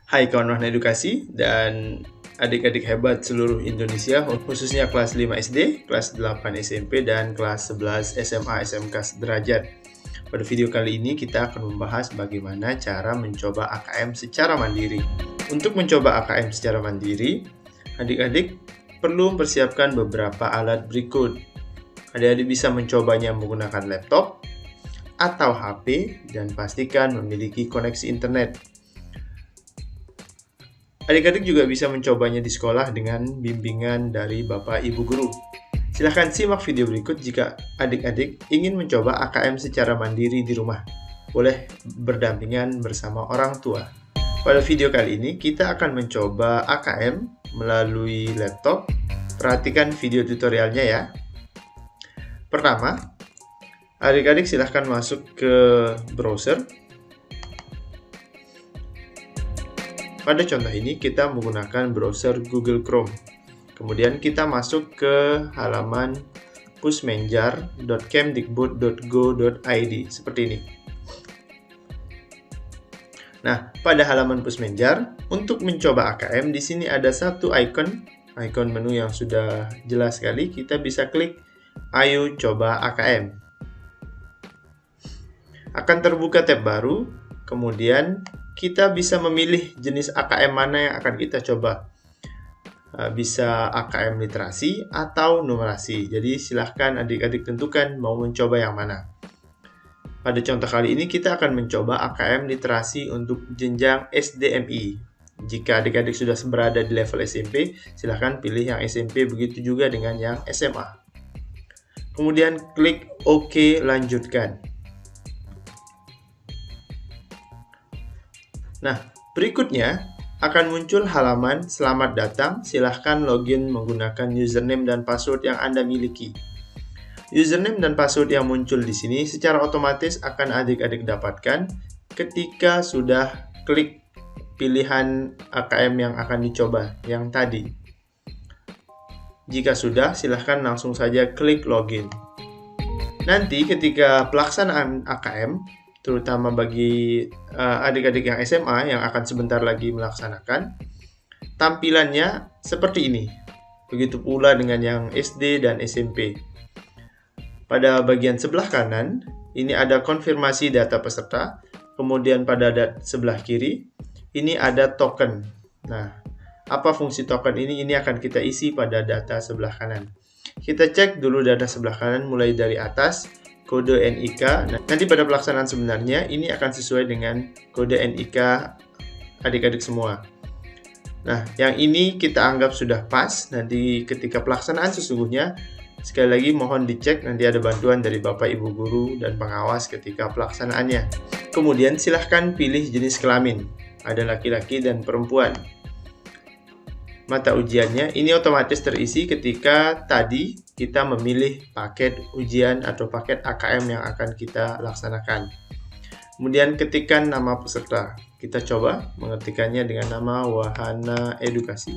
Hai kawan-kawan edukasi dan adik-adik hebat seluruh Indonesia, khususnya kelas 5 SD, kelas 8 SMP, dan kelas 11 SMA SMK sederajat. Pada video kali ini kita akan membahas bagaimana cara mencoba AKM secara mandiri. Untuk mencoba AKM secara mandiri, adik-adik perlu mempersiapkan beberapa alat berikut. Adik-adik bisa mencobanya menggunakan laptop atau HP dan pastikan memiliki koneksi internet. Adik-adik juga bisa mencobanya di sekolah dengan bimbingan dari Bapak Ibu Guru. Silahkan simak video berikut jika adik-adik ingin mencoba AKM secara mandiri di rumah. Boleh berdampingan bersama orang tua. Pada video kali ini kita akan mencoba AKM melalui laptop. Perhatikan video tutorialnya ya. Pertama, adik-adik silahkan masuk ke browser. Pada contoh ini kita menggunakan browser Google Chrome. Kemudian kita masuk ke halaman pusmenjar.kemdikbud.go.id seperti ini. Nah, pada halaman Pusmenjar, untuk mencoba AKM di sini ada satu icon menu yang sudah jelas sekali. Kita bisa klik Ayo coba AKM. Akan terbuka tab baru, kemudian kita bisa memilih jenis AKM mana yang akan kita coba. Bisa AKM literasi atau numerasi. Jadi silahkan adik-adik tentukan mau mencoba yang mana. Pada contoh kali ini kita akan mencoba AKM literasi untuk jenjang SDMI. Jika adik-adik sudah berada di level SMP, silahkan pilih yang SMP, begitu juga dengan yang SMA. Kemudian klik OK, lanjutkan. Nah, berikutnya akan muncul halaman selamat datang, silahkan login menggunakan username dan password yang Anda miliki. Username dan password yang muncul di sini secara otomatis akan adik-adik dapatkan ketika sudah klik pilihan AKM yang akan dicoba, yang tadi. Jika sudah, silahkan langsung saja klik login. Nanti ketika pelaksanaan AKM, terutama bagi adik-adik yang SMA yang akan sebentar lagi melaksanakan, tampilannya seperti ini. Begitu pula dengan yang SD dan SMP. Pada bagian sebelah kanan, ini ada konfirmasi data peserta. Kemudian pada sebelah kiri, ini ada token. Nah, apa fungsi token ini? Ini akan kita isi pada data sebelah kanan. Kita cek dulu data sebelah kanan mulai dari atas. Kode NIK. Nah, nanti pada pelaksanaan sebenarnya ini akan sesuai dengan kode NIK adik-adik semua. Nah, yang ini kita anggap sudah pas. Nanti ketika pelaksanaan sesungguhnya, sekali lagi mohon dicek, nanti ada bantuan dari Bapak Ibu Guru dan pengawas ketika pelaksanaannya. Kemudian silahkan pilih jenis kelamin. Ada laki-laki dan perempuan. Mata ujiannya ini otomatis terisi ketika tadi kita memilih paket ujian atau paket AKM yang akan kita laksanakan. Kemudian ketikkan nama peserta. Kita coba mengetikkannya dengan nama Wahana Edukasi.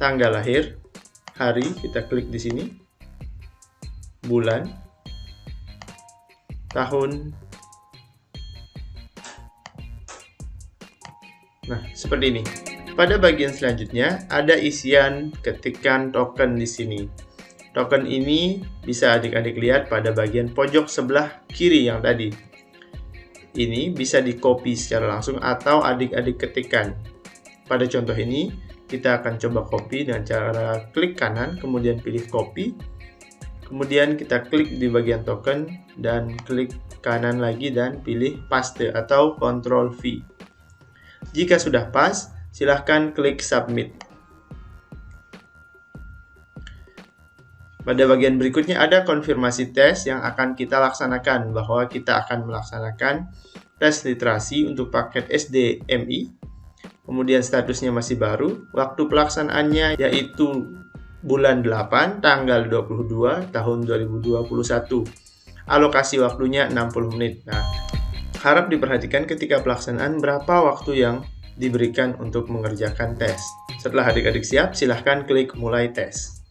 Tanggal lahir, hari kita klik di sini. Bulan, tahun. Nah, seperti ini. Pada bagian selanjutnya ada isian ketikan token di sini. Token ini bisa adik-adik lihat pada bagian pojok sebelah kiri yang tadi. Ini bisa di-copy secara langsung atau adik-adik ketikkan. Pada contoh ini kita akan coba copy dengan cara klik kanan kemudian pilih copy. Kemudian kita klik di bagian token dan klik kanan lagi dan pilih paste atau Ctrl V. Jika sudah pas, silahkan klik submit. Pada bagian berikutnya ada konfirmasi tes yang akan kita laksanakan, bahwa kita akan melaksanakan tes literasi untuk paket SDMI. Kemudian statusnya masih baru, waktu pelaksanaannya yaitu bulan 8 tanggal 22 tahun 2021. Alokasi waktunya 60 menit. Nah, harap diperhatikan ketika pelaksanaan berapa waktu yang diberikan untuk mengerjakan tes. Setelah adik-adik siap, silahkan klik mulai tes.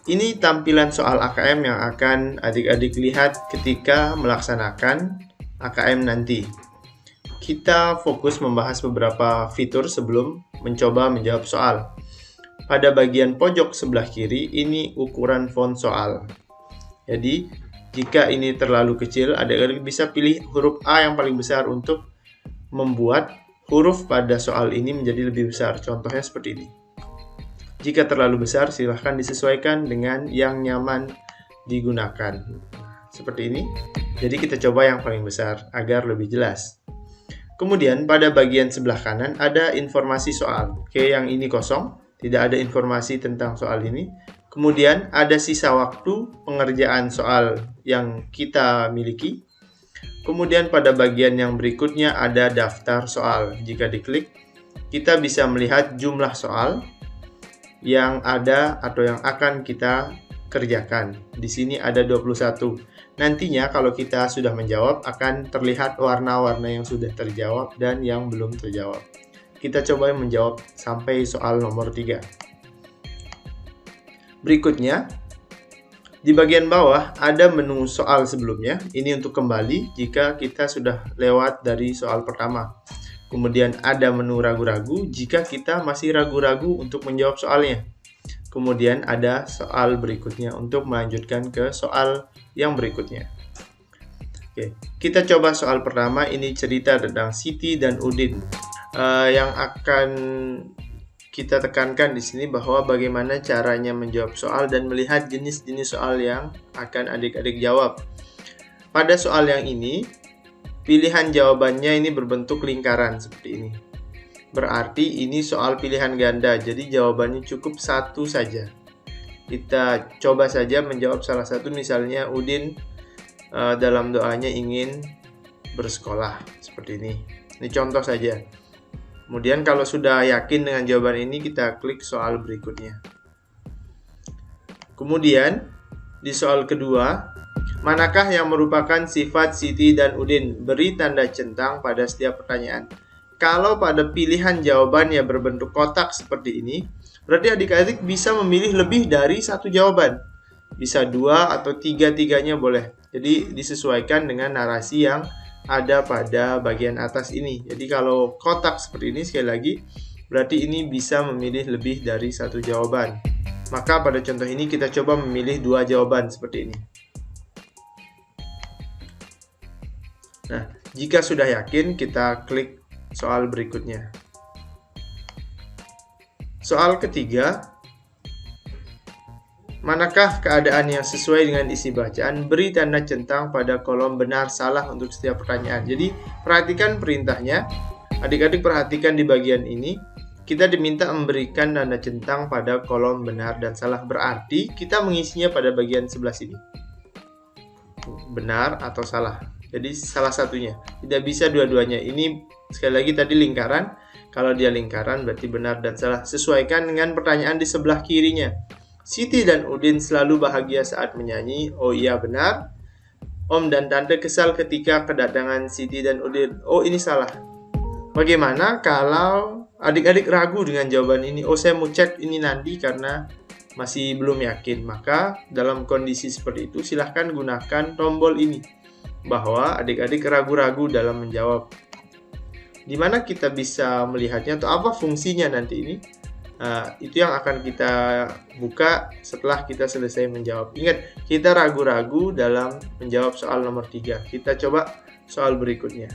Ini tampilan soal AKM yang akan adik-adik lihat ketika melaksanakan AKM nanti. Kita fokus membahas beberapa fitur sebelum mencoba menjawab soal. Pada bagian pojok sebelah kiri, ini ukuran font soal. Jadi, jika ini terlalu kecil, adik-adik bisa pilih huruf A yang paling besar untuk membuat huruf pada soal ini menjadi lebih besar. Contohnya seperti ini. Jika terlalu besar, silahkan disesuaikan dengan yang nyaman digunakan. Seperti ini. Jadi kita coba yang paling besar agar lebih jelas. Kemudian pada bagian sebelah kanan ada informasi soal. Oke, yang ini kosong, tidak ada informasi tentang soal ini. Kemudian ada sisa waktu pengerjaan soal yang kita miliki. Kemudian pada bagian yang berikutnya ada daftar soal. Jika diklik, kita bisa melihat jumlah soal yang ada atau yang akan kita kerjakan. Di sini ada 21. Nantinya kalau kita sudah menjawab akan terlihat warna-warna yang sudah terjawab dan yang belum terjawab. Kita coba menjawab sampai soal nomor 3. Berikutnya, di bagian bawah ada menu soal sebelumnya. Ini untuk kembali jika kita sudah lewat dari soal pertama. Kemudian ada menu ragu-ragu jika kita masih ragu-ragu untuk menjawab soalnya. Kemudian ada soal berikutnya untuk melanjutkan ke soal yang berikutnya. Oke, kita coba soal pertama. Ini cerita tentang Siti dan Udin. Yang akan kita tekankan di sini bahwa bagaimana caranya menjawab soal dan melihat jenis-jenis soal yang akan adik-adik jawab. Pada soal yang ini, pilihan jawabannya ini berbentuk lingkaran seperti ini. Berarti ini soal pilihan ganda, jadi jawabannya cukup satu saja. Kita coba saja menjawab salah satu, misalnya Udin dalam doanya ingin bersekolah, seperti ini. Ini contoh saja. Kemudian kalau sudah yakin dengan jawaban ini, kita klik soal berikutnya. Kemudian di soal kedua, manakah yang merupakan sifat Siti dan Udin? Beri tanda centang pada setiap pertanyaan. Kalau pada pilihan jawabannya berbentuk kotak seperti ini, berarti adik-adik bisa memilih lebih dari satu jawaban. Bisa 2 atau 3-tiganya boleh. Jadi disesuaikan dengan narasi yang ada pada bagian atas ini. Jadi kalau kotak seperti ini, sekali lagi, berarti ini bisa memilih lebih dari satu jawaban. Maka pada contoh ini kita coba memilih 2 jawaban seperti ini. Nah, jika sudah yakin, kita klik soal berikutnya. Soal ketiga, manakah keadaan yang sesuai dengan isi bacaan? Beri tanda centang pada kolom benar salah untuk setiap pertanyaan. Jadi, perhatikan perintahnya. Adik-adik perhatikan di bagian ini. Kita diminta memberikan tanda centang pada kolom benar dan salah. Berarti kita mengisinya pada bagian sebelah sini. Benar atau salah. Jadi, salah satunya. Tidak bisa dua-duanya. Ini sekali lagi tadi lingkaran. Kalau dia lingkaran berarti benar dan salah. Sesuaikan dengan pertanyaan di sebelah kirinya. Siti dan Udin selalu bahagia saat menyanyi. Oh iya, benar. Om dan Tante kesal ketika kedatangan Siti dan Udin. Oh, ini salah. Bagaimana kalau adik-adik ragu dengan jawaban ini? Oh, saya mau cek ini nanti karena masih belum yakin. Maka dalam kondisi seperti itu silahkan gunakan tombol ini. Bahwa adik-adik ragu-ragu dalam menjawab. Di mana kita bisa melihatnya atau apa fungsinya nanti ini? Itu yang akan kita buka setelah kita selesai menjawab. Ingat, kita ragu-ragu dalam menjawab soal nomor 3. Kita coba soal berikutnya.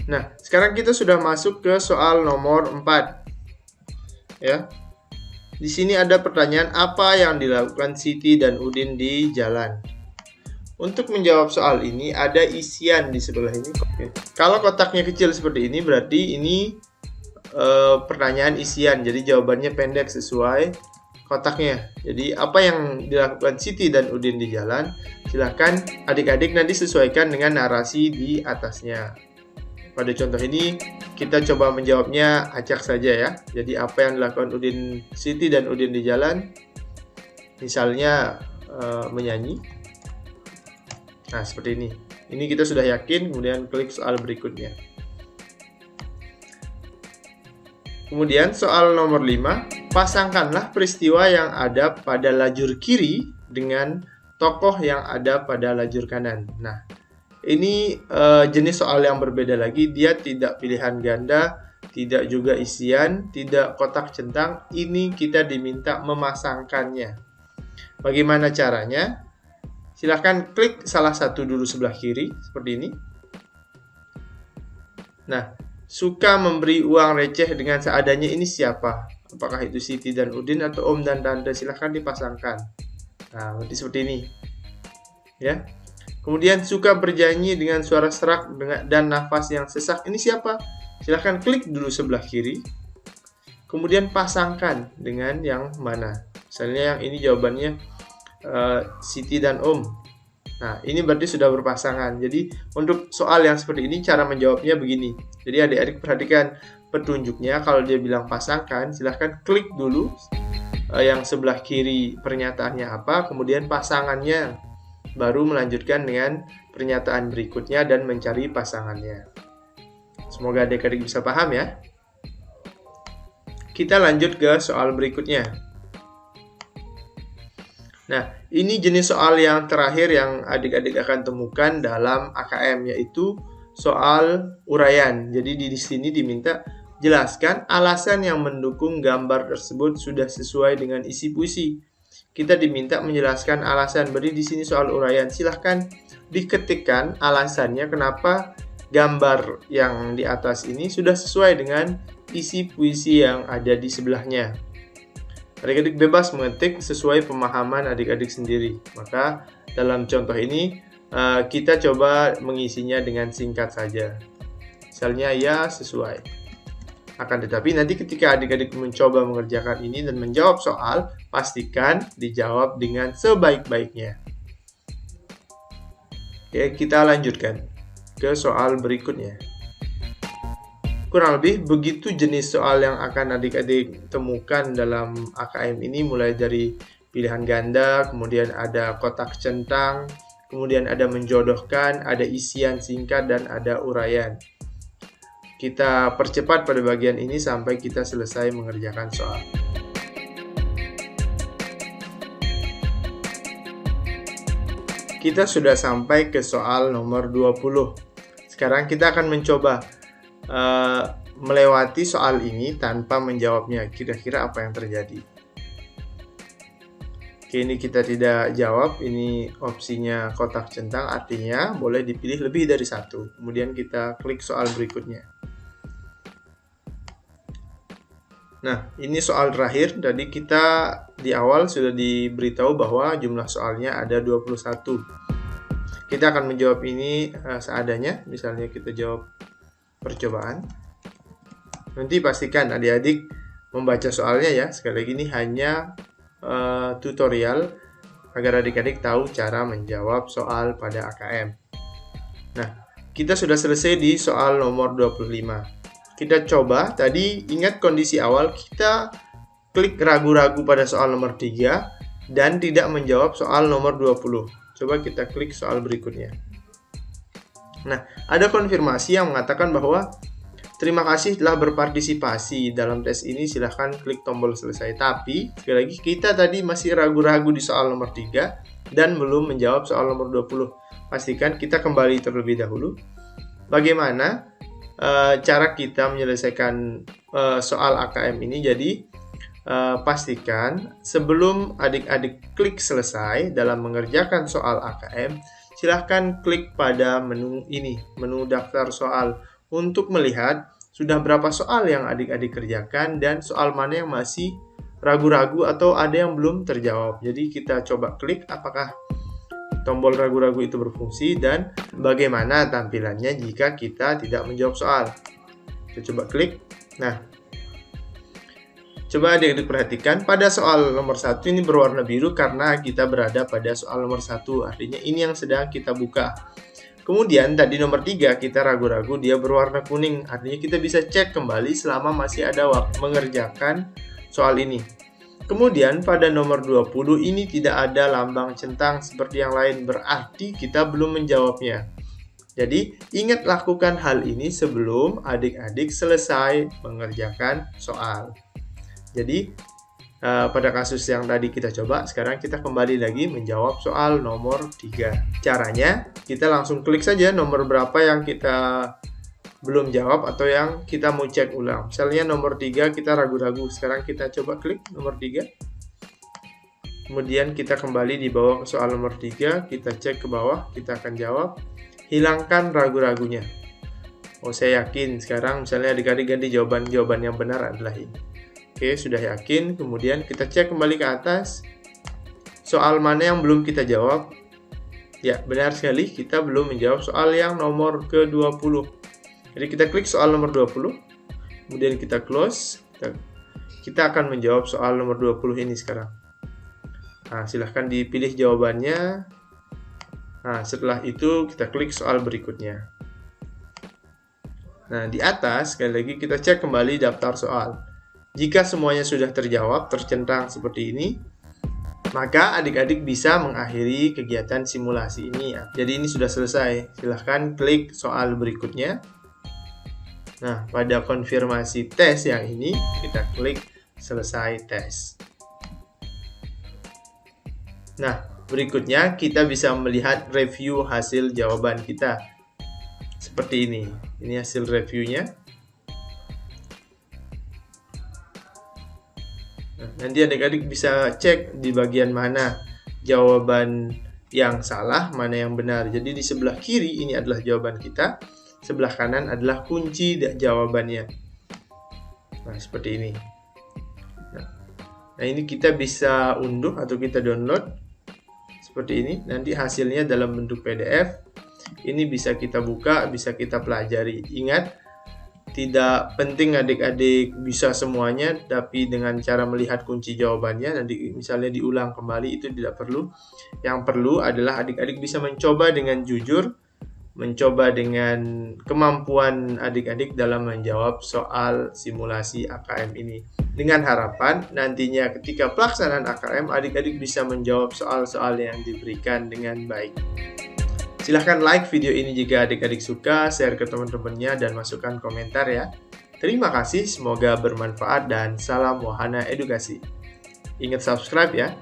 Nah, sekarang kita sudah masuk ke soal nomor 4. Ya. Di sini ada pertanyaan, apa yang dilakukan Siti dan Udin di jalan? Untuk menjawab soal ini ada isian di sebelah ini. Oke. Kalau kotaknya kecil seperti ini berarti ini pertanyaan isian. Jadi jawabannya pendek sesuai kotaknya. Jadi apa yang dilakukan Siti dan Udin di jalan? Silahkan adik-adik nanti sesuaikan dengan narasi di atasnya. Pada contoh ini kita coba menjawabnya acak saja ya. Jadi apa yang dilakukan Siti dan Udin di jalan? Misalnya menyanyi. Nah, seperti ini. Ini kita sudah yakin, kemudian klik soal berikutnya. Kemudian soal nomor 5, pasangkanlah peristiwa yang ada pada lajur kiri dengan tokoh yang ada pada lajur kanan. Nah, ini jenis soal yang berbeda lagi. Dia tidak pilihan ganda, tidak juga isian, tidak kotak centang. Ini kita diminta memasangkannya. Bagaimana caranya? Silahkan klik salah satu dulu sebelah kiri, seperti ini. Nah, suka memberi uang receh dengan seadanya ini siapa? Apakah itu Siti dan Udin atau Om dan Tante? Silahkan dipasangkan. Nah, berarti seperti ini. Ya. Kemudian suka bernyanyi dengan suara serak dan nafas yang sesak. Ini siapa? Silahkan klik dulu sebelah kiri. Kemudian pasangkan dengan yang mana. Misalnya yang ini jawabannya Siti dan Om. Nah, ini berarti sudah berpasangan. Jadi, untuk soal yang seperti ini, cara menjawabnya begini. Jadi, adik-adik perhatikan petunjuknya. Kalau dia bilang pasangkan, silahkan klik dulu yang sebelah kiri pernyataannya apa, kemudian pasangannya. Baru melanjutkan dengan pernyataan berikutnya dan mencari pasangannya. Semoga adik-adik bisa paham ya. Kita lanjut ke soal berikutnya. Nah, ini jenis soal yang terakhir yang adik-adik akan temukan dalam AKM, yaitu soal uraian. Jadi di sini diminta jelaskan alasan yang mendukung gambar tersebut sudah sesuai dengan isi puisi. Kita diminta menjelaskan alasan. Berarti di sini soal uraian. Silahkan diketikkan alasannya kenapa gambar yang di atas ini sudah sesuai dengan isi puisi yang ada di sebelahnya. Adik-adik bebas mengetik sesuai pemahaman adik-adik sendiri. Maka dalam contoh ini kita coba mengisinya dengan singkat saja. Misalnya ya sesuai. Akan tetapi nanti ketika adik-adik mencoba mengerjakan ini dan menjawab soal, pastikan dijawab dengan sebaik-baiknya. Oke, kita lanjutkan ke soal berikutnya. Kurang lebih begitu jenis soal yang akan adik-adik temukan dalam AKM ini, mulai dari pilihan ganda, kemudian ada kotak centang, kemudian ada menjodohkan, ada isian singkat, dan ada uraian. Kita percepat pada bagian ini sampai kita selesai mengerjakan soal. Kita sudah sampai ke soal nomor 20. Sekarang kita akan mencoba melewati soal ini tanpa menjawabnya. Kira-kira apa yang terjadi? Oke, ini kita tidak jawab. Ini opsinya kotak centang, artinya boleh dipilih lebih dari satu. Kemudian kita klik soal berikutnya. Nah, ini soal terakhir. Tadi kita di awal sudah diberitahu bahwa jumlah soalnya ada 21. Kita akan menjawab ini seadanya. Misalnya kita jawab percobaan. Nanti pastikan adik-adik membaca soalnya ya. Sekali lagi ini hanya tutorial agar adik-adik tahu cara menjawab soal pada AKM. Nah, kita sudah selesai di soal nomor 25. Kita coba, tadi ingat kondisi awal, kita klik ragu-ragu pada soal nomor 3 dan tidak menjawab soal nomor 20. Coba kita klik soal berikutnya. Nah, ada konfirmasi yang mengatakan bahwa terima kasih telah berpartisipasi dalam tes ini, silahkan klik tombol selesai. Tapi, sekali lagi, kita tadi masih ragu-ragu di soal nomor 3 dan belum menjawab soal nomor 20. Pastikan kita kembali terlebih dahulu. Bagaimana cara kita menyelesaikan soal AKM ini? Jadi, pastikan sebelum adik-adik klik selesai dalam mengerjakan soal AKM, silahkan klik pada menu ini, menu daftar soal, untuk melihat sudah berapa soal yang adik-adik kerjakan dan soal mana yang masih ragu-ragu atau ada yang belum terjawab. Jadi kita coba klik apakah tombol ragu-ragu itu berfungsi dan bagaimana tampilannya jika kita tidak menjawab soal. Kita coba klik. Nah, coba adik-adik perhatikan pada soal nomor 1 ini berwarna biru karena kita berada pada soal nomor 1. Artinya ini yang sedang kita buka. Kemudian tadi nomor 3 kita ragu-ragu dia berwarna kuning. Artinya kita bisa cek kembali selama masih ada waktu mengerjakan soal ini. Kemudian pada nomor 20 ini tidak ada lambang centang seperti yang lain. Berarti kita belum menjawabnya. Jadi ingat lakukan hal ini sebelum adik-adik selesai mengerjakan soal. Jadi pada kasus yang tadi kita coba, sekarang kita kembali lagi menjawab soal nomor 3. Caranya, kita langsung klik saja nomor berapa yang kita belum jawab atau yang kita mau cek ulang. Misalnya nomor 3 kita ragu-ragu, sekarang kita coba klik nomor 3. Kemudian kita kembali di bawah ke soal nomor 3, kita cek ke bawah, kita akan jawab, hilangkan ragu-ragunya. Oh, saya yakin sekarang misalnya adik-adik ganti jawaban yang benar adalah ini. Oke, sudah yakin, kemudian kita cek kembali ke atas, soal mana yang belum kita jawab. Ya, benar sekali, kita belum menjawab soal yang nomor ke-20. Jadi kita klik soal nomor 20, kemudian kita close, kita akan menjawab soal nomor 20 ini sekarang. Nah, silahkan dipilih jawabannya. Nah, setelah itu kita klik soal berikutnya. Nah, di atas, sekali lagi kita cek kembali daftar soal. Jika semuanya sudah terjawab, tercentang seperti ini, maka adik-adik bisa mengakhiri kegiatan simulasi ini ya. Jadi ini sudah selesai. Silahkan klik soal berikutnya. Nah, pada konfirmasi tes yang ini, kita klik selesai tes. Nah, berikutnya kita bisa melihat review hasil jawaban kita. Seperti ini. Ini hasil reviewnya. Nah, nanti adik-adik bisa cek di bagian mana jawaban yang salah, mana yang benar. Jadi di sebelah kiri ini adalah jawaban kita, sebelah kanan adalah kunci jawabannya. Nah, seperti ini. Nah, ini kita bisa unduh atau kita download seperti ini. Nanti hasilnya dalam bentuk PDF. Ini bisa kita buka, bisa kita pelajari. Ingat, tidak penting adik-adik bisa semuanya, tapi dengan cara melihat kunci jawabannya, nanti misalnya diulang kembali, itu tidak perlu. Yang perlu adalah adik-adik bisa mencoba dengan jujur, mencoba dengan kemampuan adik-adik dalam menjawab soal simulasi AKM ini. Dengan harapan nantinya ketika pelaksanaan AKM, adik-adik bisa menjawab soal-soal yang diberikan dengan baik. Silahkan like video ini jika adik-adik suka, share ke teman-temannya, dan masukkan komentar ya. Terima kasih, semoga bermanfaat dan salam wahana edukasi. Ingat subscribe ya.